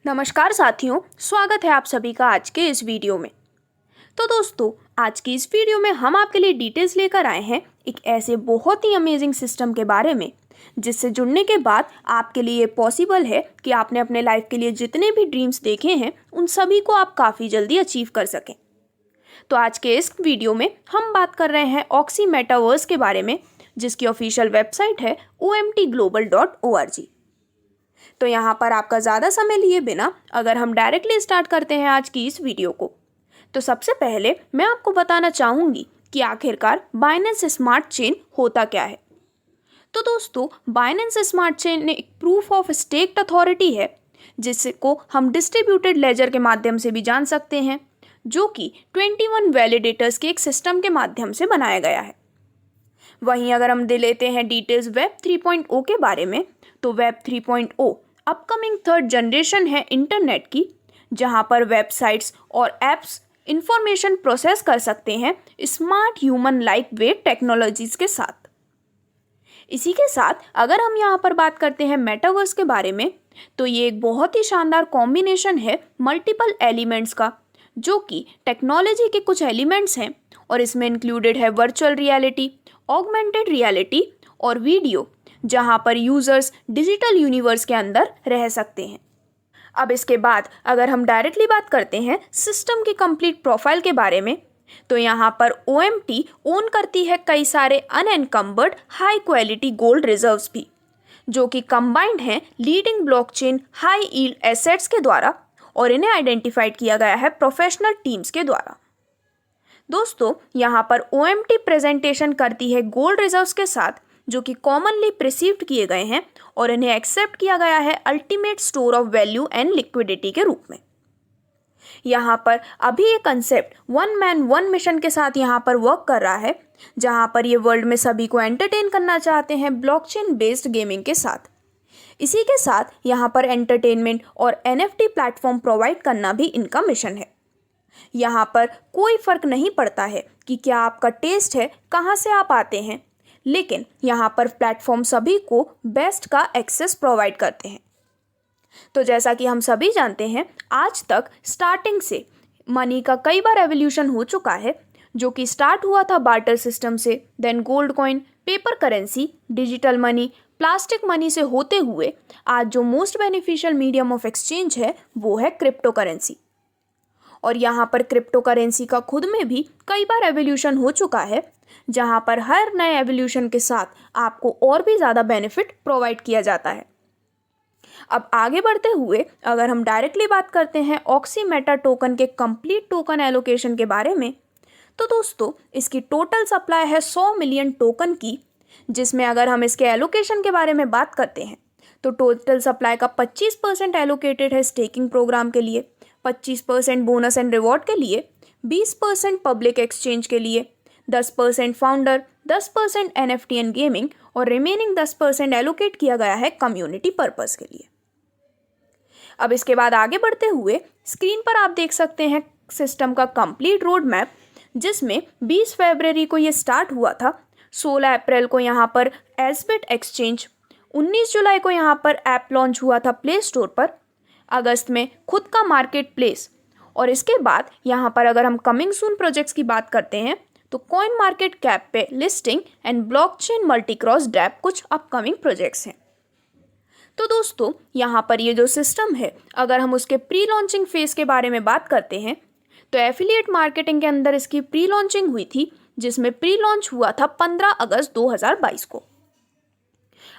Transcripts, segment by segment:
नमस्कार साथियों, स्वागत है आप सभी का आज के इस वीडियो में। तो दोस्तों, आज की इस वीडियो में हम आपके लिए डिटेल्स लेकर आए हैं एक ऐसे बहुत ही अमेजिंग सिस्टम के बारे में जिससे जुड़ने के बाद आपके लिए ये पॉसिबल है कि आपने अपने लाइफ के लिए जितने भी ड्रीम्स देखे हैं उन सभी को आप काफ़ी जल्दी अचीव कर सकें। तो आज के इस वीडियो में हम बात कर रहे हैं ऑक्सी मेटावर्स के बारे में, जिसकी ऑफिशियल वेबसाइट है omtglobal.org। तो यहाँ पर आपका ज़्यादा समय लिए बिना अगर हम डायरेक्टली स्टार्ट करते हैं आज की इस वीडियो को, तो सबसे पहले मैं आपको बताना चाहूँगी कि आखिरकार बाइनेंस स्मार्ट चेन होता क्या है। तो दोस्तों, बाइनेंस स्मार्ट चेन एक प्रूफ ऑफ स्टेक्ड अथॉरिटी है जिसको हम डिस्ट्रीब्यूटेड लेजर के माध्यम से भी जान सकते हैं, जो कि 21 वैलिडेटर्स के एक सिस्टम के माध्यम से बनाया गया है। वहीं अगर हम दे लेते हैं डिटेल्स वेब 3.0 के बारे में, तो वेब 3.0 अपकमिंग थर्ड जनरेशन है इंटरनेट की, जहां पर वेबसाइट्स और एप्स इंफॉर्मेशन प्रोसेस कर सकते हैं smart human like wet technologies के साथ। इसी के साथ अगर हम यहाँ पर बात करते हैं मेटावर्स के बारे में, तो ये एक बहुत ही शानदार कॉम्बिनेशन है मल्टीपल एलिमेंट्स का, जो कि टेक्नोलॉजी के कुछ एलिमेंट्स हैं और इसमें इंक्लूडेड है वर्चुअल रियलिटी, ऑगमेंटेड रियलिटी और वीडियो, जहां पर यूजर्स डिजिटल यूनिवर्स के अंदर रह सकते हैं। अब इसके बाद अगर हम डायरेक्टली बात करते हैं सिस्टम की कंप्लीट प्रोफाइल के बारे में, तो यहाँ पर OMT ओन करती है कई सारे unencumbered high quality gold reserves भी, जो कि कंबाइंड हैं leading blockchain high yield assets के द्वारा, और इन्हें आइडेंटिफाइड किया गया है प्रोफेशनल टीम्स के द्वारा। दोस्तों, यहाँ पर OMT प्रेजेंटेशन करती है गोल्ड रिजर्व्स के साथ, जो कि कॉमनली प्रिसीव्ड किए गए हैं और इन्हें एक्सेप्ट किया गया है ultimate store of value and liquidity के रूप में। यहाँ पर अभी ये concept one man one mission के साथ यहाँ पर वर्क कर रहा है, जहाँ पर ये वर्ल्ड में सभी को एंटरटेन करना चाहते हैं ब्लॉकचेन बेस्ड गेमिंग के साथ। इसी के साथ यहाँ पर एंटरटेनमेंट और NFT प्लेटफॉर्म प्रोवाइड करना भी इनका मिशन है। यहाँ पर कोई फर्क नहीं पड़ता है कि क्या आपका टेस्ट है, कहाँ से आप आते हैं, लेकिन यहाँ पर प्लेटफॉर्म सभी को बेस्ट का एक्सेस प्रोवाइड करते हैं। तो जैसा कि हम सभी जानते हैं, आज तक स्टार्टिंग से मनी का कई बार एवोल्यूशन हो चुका है, जो कि स्टार्ट हुआ था बार्टर सिस्टम से, then gold coin, paper currency, digital money, plastic money से होते हुए आज जो most beneficial medium of exchange है वो है क्रिप्टो करेंसी। और यहाँ पर क्रिप्टो करेंसी का खुद में भी कई बार एवोल्यूशन हो चुका है, जहाँ पर हर नए एवोल्यूशन के साथ आपको और भी ज़्यादा बेनिफिट प्रोवाइड किया जाता है। अब आगे बढ़ते हुए अगर हम डायरेक्टली बात करते हैं ऑक्सी मेटा टोकन के कंप्लीट टोकन एलोकेशन के बारे में, तो दोस्तों इसकी टोटल सप्लाई है 100 मिलियन टोकन की, जिसमें अगर हम इसके एलोकेशन के बारे में बात करते हैं तो टोटल सप्लाई का 25% एलोकेटेड है स्टेकिंग प्रोग्राम के लिए, 25% बोनस एंड रिवॉर्ड के लिए, 20% पब्लिक एक्सचेंज के लिए, 10% फाउंडर, 10% NFT एंड गेमिंग और रिमेनिंग 10% एलोकेट किया गया है कम्युनिटी पर्पस के लिए। अब इसके बाद आगे बढ़ते हुए स्क्रीन पर आप देख सकते हैं सिस्टम का कंप्लीट रोड मैप, जिसमें 20 फरवरी को ये स्टार्ट हुआ था, 16 अप्रैल को यहाँ पर एसबिट एक्सचेंज, 19 जुलाई को यहाँ पर ऐप लॉन्च हुआ था प्ले स्टोर पर, अगस्त में खुद का मार्केट प्लेस, और इसके बाद यहाँ पर अगर हम कमिंग सून प्रोजेक्ट्स की बात करते हैं तो कॉइन मार्केट कैप पे लिस्टिंग एंड ब्लॉकचेन मल्टीक्रॉस डैप कुछ अपकमिंग प्रोजेक्ट्स हैं। तो दोस्तों, यहाँ पर ये जो सिस्टम है, अगर हम उसके प्री लॉन्चिंग फेज के बारे में बात करते हैं तो एफिलिएट मार्केटिंग के अंदर इसकी प्री लॉन्चिंग हुई थी, जिसमें प्री लॉन्च हुआ था 15 अगस्त 2022 को।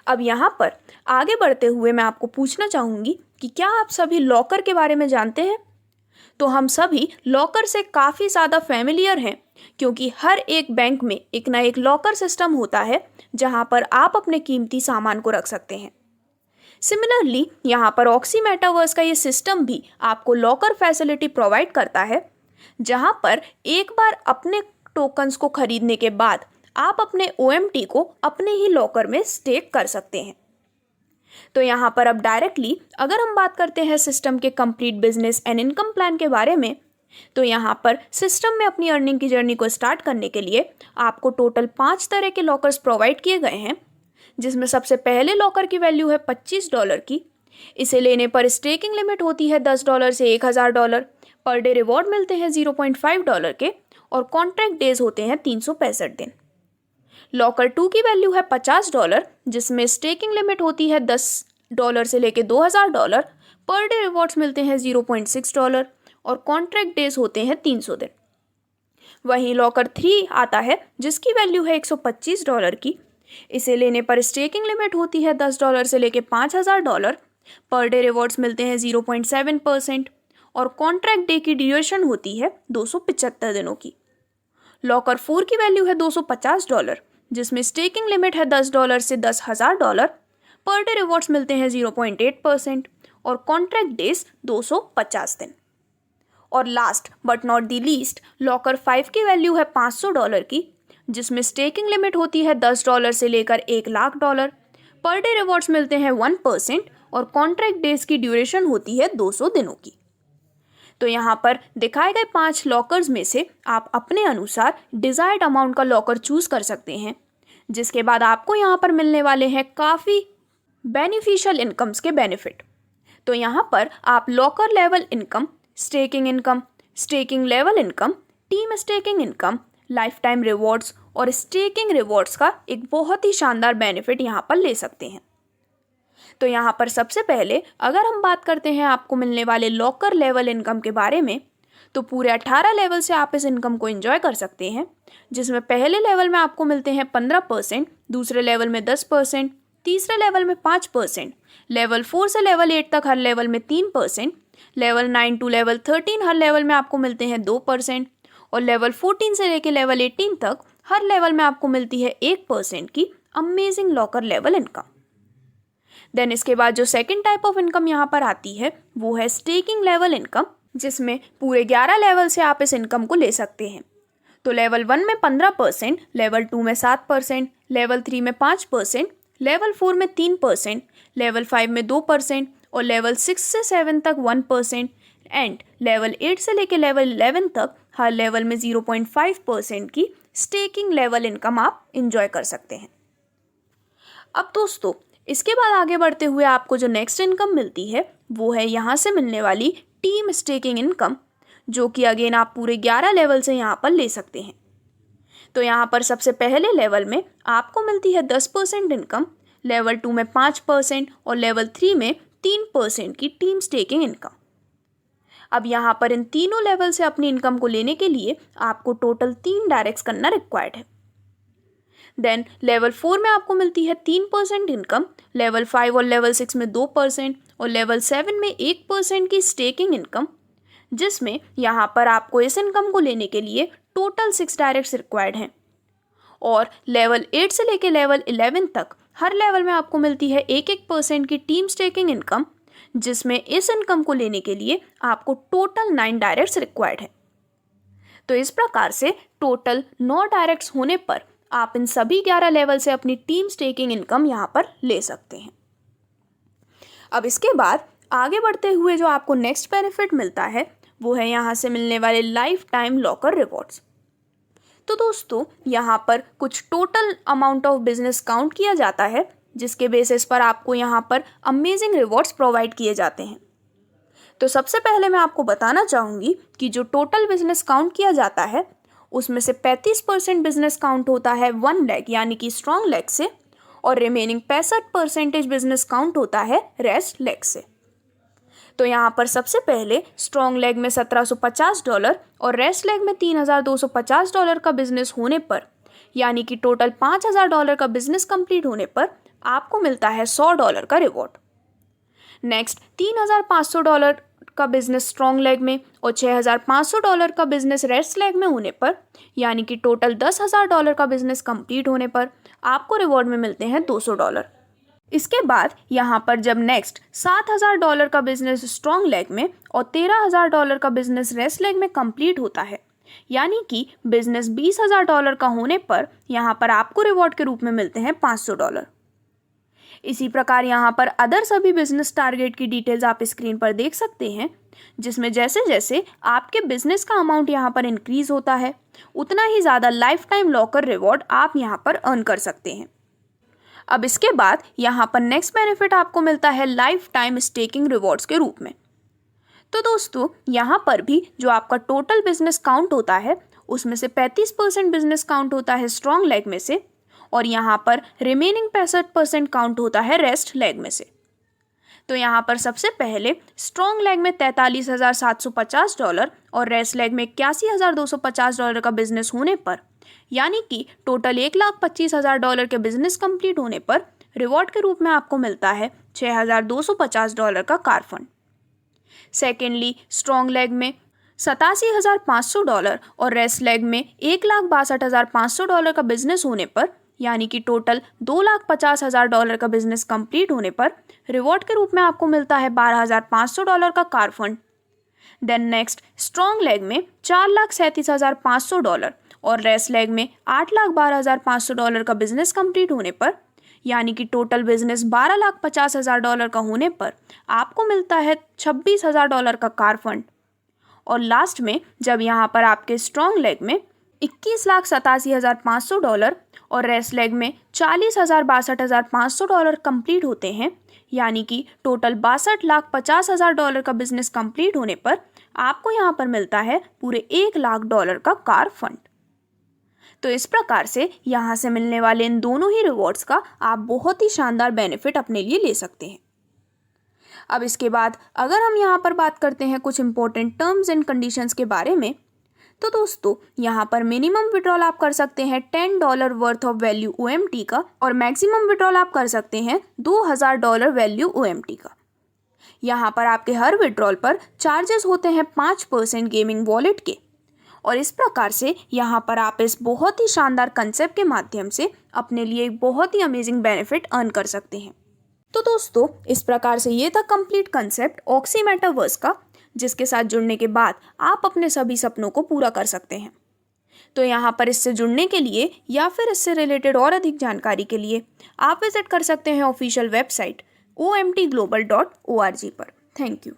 अब यहाँ पर आगे बढ़ते हुए मैं आपको पूछना चाहूँगी कि क्या आप सभी लॉकर के बारे में जानते हैं? तो हम सभी लॉकर से काफ़ी ज़्यादा फैमिलियर हैं, क्योंकि हर एक बैंक में एक ना एक लॉकर सिस्टम होता है जहाँ पर आप अपने कीमती सामान को रख सकते हैं। सिमिलरली यहाँ पर ऑक्सी मेटावर्स का ये सिस्टम भी आपको लॉकर फैसिलिटी प्रोवाइड करता है, जहाँ पर एक बार अपने टोकन्स को खरीदने के बाद आप अपने OMT को अपने ही लॉकर में स्टेक कर सकते हैं। तो यहाँ पर अब डायरेक्टली अगर हम बात करते हैं सिस्टम के complete business and income plan के बारे में, तो यहाँ पर सिस्टम में अपनी अर्निंग की जर्नी को स्टार्ट करने के लिए आपको टोटल 5 तरह के लॉकर्स प्रोवाइड किए गए हैं, जिसमें सबसे पहले लॉकर की वैल्यू है $25 की, इसे लेने पर स्टेकिंग लिमिट होती है $10 से $1000, पर डे रिवॉर्ड मिलते हैं $0.5 के और कॉन्ट्रैक्ट डेज होते हैं 365 दिन। लॉकर 2 की वैल्यू है $50, जिसमें स्टेकिंग लिमिट होती है $10 से लेके $2000, पर डे रिवॉर्ड्स मिलते हैं $0.6 और कॉन्ट्रैक्ट डेज होते हैं 300 दिन। वहीं लॉकर 3 आता है जिसकी वैल्यू है $125 की। इसे लेने पर स्टेकिंग लिमिट होती है $10 से लेके $5000, पर डे रिवॉर्ड्स मिलते हैं 0.7% और कॉन्ट्रैक्ट डे की ड्यूरेशन होती है 275 दिनों की। लॉकर 4 की वैल्यू है $250, जिसमें स्टेकिंग लिमिट है $10 से $10,000, पर डे रिवॉर्ड्स मिलते हैं 0.8% और कॉन्ट्रैक्ट डेज 250 दिन। और last but not the least, locker 5 की वैल्यू है $500 की, जिसमें स्टेकिंग लिमिट होती है $10 से लेकर $1,00,000, पर डे रिवॉर्ड्स मिलते हैं 1% और कॉन्ट्रैक्ट डेज की ड्यूरेशन होती है 200 दिनों की। तो यहाँ पर दिखाए गए 5 लॉकर्स में से आप अपने अनुसार डिजायर्ड अमाउंट का लॉकर चूज कर सकते हैं, जिसके बाद आपको यहाँ पर मिलने वाले हैं काफ़ी बेनिफिशियल इनकम्स के बेनिफिट। तो यहाँ पर आप locker level income, staking income, staking level income, team staking income, life time rewards और स्टेकिंग रिवॉर्ड्स का एक बहुत ही शानदार बेनिफिट यहाँ पर ले सकते हैं। तो यहाँ पर सबसे पहले अगर हम बात करते हैं आपको मिलने वाले लॉकर लेवल इनकम के बारे में, तो पूरे 18 लेवल से आप इस इनकम को एंजॉय कर सकते हैं, जिसमें पहले लेवल में आपको मिलते हैं 15%, दूसरे लेवल में 10%, तीसरे लेवल में 5%, लेवल 4 से लेवल 8 तक हर लेवल में 3%, लेवल 9 टू लेवल 13 हर लेवल में आपको मिलते हैं 2%, और लेवल 14 से लेकर लेवल 18 तक हर लेवल में आपको मिलती है 1% की amazing locker level income. Then इसके बाद जो सेकंड टाइप ऑफ इनकम यहाँ पर आती है वो है स्टेकिंग लेवल इनकम, जिसमें पूरे 11 लेवल से आप इस इनकम को ले सकते हैं। तो लेवल 1 में 15%, लेवल 2 में 7%, लेवल 3 में 5%, लेवल 4 में 3%, लेवल 5 में 2% और लेवल 6 से 7 तक 1% एंड लेवल 8 से लेकर लेवल 11 तक हर लेवल में 0.5% की स्टेकिंग लेवल इनकम आप इंजॉय कर सकते हैं। अब दोस्तों इसके बाद आगे बढ़ते हुए आपको जो नेक्स्ट इनकम मिलती है वो है यहाँ से मिलने वाली टीम स्टेकिंग इनकम, जो कि अगेन आप पूरे 11 लेवल से यहाँ पर ले सकते हैं। तो यहाँ पर सबसे पहले लेवल में आपको मिलती है 10% इनकम, लेवल 2 में 5% और लेवल 3 में 3% की टीम स्टेकिंग इनकम। अब यहाँ पर इन तीनों लेवल से अपनी इनकम को लेने के लिए आपको टोटल 3 डायरेक्ट्स करना रिक्वायर्ड है। देन लेवल 4 में आपको मिलती है 3% इनकम, लेवल 5 और लेवल 6 में 2% और लेवल 7 में 1% की स्टेकिंग इनकम, जिसमें यहाँ पर आपको इस इनकम को लेने के लिए टोटल 6 डायरेक्ट्स रिक्वायर्ड हैं। और लेवल 8 से लेकर लेवल 11 तक हर लेवल में आपको मिलती है 1% की टीम स्टेकिंग इनकम, जिसमें इस इनकम को लेने के लिए आपको टोटल 9 डायरेक्ट्स रिक्वायर्ड है। तो इस प्रकार से टोटल 9 डायरेक्ट्स होने पर आप इन सभी 11 लेवल से अपनी टीम स्टेकिंग इनकम यहाँ पर ले सकते हैं। अब इसके बाद आगे बढ़ते हुए जो आपको नेक्स्ट बेनिफिट मिलता है वो है यहाँ से मिलने वाले लाइफ टाइम लॉकर रिवॉर्ड्स। तो दोस्तों यहाँ पर कुछ total amount of business count किया जाता है, जिसके बेसिस पर आपको यहाँ पर अमेजिंग रिवॉर्ड्स प्रोवाइड किए जाते हैं। तो सबसे पहले मैं आपको बताना चाहूँगी कि जो टोटल बिजनेस काउंट किया जाता है उसमें से 35% बिजनेस काउंट होता है 1 लेग यानी कि स्ट्रॉन्ग लेग से, और रिमेनिंग 65% बिजनेस काउंट होता है रेस्ट लेग से। तो यहाँ पर सबसे पहले स्ट्रॉन्ग लेग में $1750 और रेस्ट लेग में $3250 का बिजनेस होने पर, यानी कि टोटल $5000 का बिजनेस कंप्लीट होने पर आपको मिलता है $100 का रिवॉर्ड। नेक्स्ट $3500 का बिजनेस स्ट्रॉन्ग लेग में और $6500 का बिजनेस रेस्ट लेग में होने पर, यानी कि टोटल $10000 का बिजनेस कंप्लीट होने पर आपको रिवॉर्ड में मिलते हैं $200। इसके बाद यहाँ पर जब नेक्स्ट $7000 का बिजनेस स्ट्रॉन्ग लेग में और $13000 का बिजनेस रेस्ट लेग में कंप्लीट होता है, यानी कि बिजनेस $20000 का होने पर यहाँ पर आपको रिवॉर्ड के रूप में मिलते हैं $500। इसी प्रकार यहाँ पर अदर सभी बिजनेस टारगेट की डिटेल्स आप स्क्रीन पर देख सकते हैं, जिसमें जैसे जैसे आपके बिजनेस का अमाउंट यहाँ पर इंक्रीज होता है उतना ही ज़्यादा लाइफ टाइम लॉकर रिवॉर्ड आप यहाँ पर अर्न कर सकते हैं। अब इसके बाद यहाँ पर नेक्स्ट बेनिफिट आपको मिलता है लाइफ टाइम स्टेकिंग रिवॉर्ड्स के रूप में। तो दोस्तों यहाँ पर भी जो आपका टोटल बिजनेस काउंट होता है उसमें से 35% बिजनेस काउंट होता है स्ट्रॉन्ग लेग में से, और यहाँ पर रिमेनिंग 65% काउंट होता है रेस्ट लेग में से। तो यहाँ पर सबसे पहले स्ट्रॉन्ग लेग में $43,750 और रेस्ट लेग में $81,250 का बिजनेस होने पर, यानी कि टोटल $1,25,000 के बिजनेस कंप्लीट होने पर रिवॉर्ड के रूप में आपको मिलता है $6,250 का car fund. Secondly, strong leg में $87,500 और रेस्ट लेग में $1,62,500 का बिजनेस होने पर, यानी कि टोटल $2,50,000 का बिजनेस कंप्लीट होने पर रिवॉर्ड के रूप में आपको मिलता है $12,500 का car fund. Then next, strong leg में $4,37,500 और रेस्ट लेग में $8,12,500 का बिजनेस कंप्लीट होने पर, यानी कि टोटल बिजनेस $12,50,000 का होने पर आपको मिलता है $26,000 का कार फंड। और लास्ट में जब यहाँ पर आपके स्ट्रॉन्ग लेग में $21,87,500 और रेस्ट लेग में $40,62,500 कंप्लीट होते हैं, यानी कि टोटल $62,50,000 का बिजनेस कंप्लीट होने पर आपको यहाँ पर मिलता है पूरे $1,00,000 का कार फंड। तो इस प्रकार से यहाँ से मिलने वाले इन दोनों ही रिवॉर्ड्स का आप बहुत ही शानदार बेनिफिट अपने लिए ले सकते हैं। अब इसके बाद अगर हम यहाँ पर बात करते हैं कुछ इंपॉर्टेंट टर्म्स एंड कंडीशंस के बारे में, तो दोस्तों यहाँ पर मिनिमम विड्रॉल आप कर सकते हैं $10 वर्थ ऑफ वैल्यू OMT का, और मैक्सिमम विड्रॉल आप कर सकते हैं $2,000 वैल्यू OMT का। यहाँ पर आपके हर विड्रॉल पर चार्जेस होते हैं 5% गेमिंग वॉलेट के, और इस प्रकार से यहाँ पर आप इस बहुत ही शानदार कंसेप्ट के माध्यम से अपने लिए एक बहुत ही अमेजिंग बेनिफिट अर्न कर सकते हैं। तो दोस्तों इस प्रकार से ये था कंप्लीट कंसेप्ट ऑक्सी मेटावर्स का, जिसके साथ जुड़ने के बाद आप अपने सभी सपनों को पूरा कर सकते हैं। तो यहाँ पर इससे जुड़ने के लिए या फिर इससे रिलेटेड और अधिक जानकारी के लिए आप विजिट कर सकते हैं ऑफिशियल वेबसाइट omtglobal.org पर। Thank you.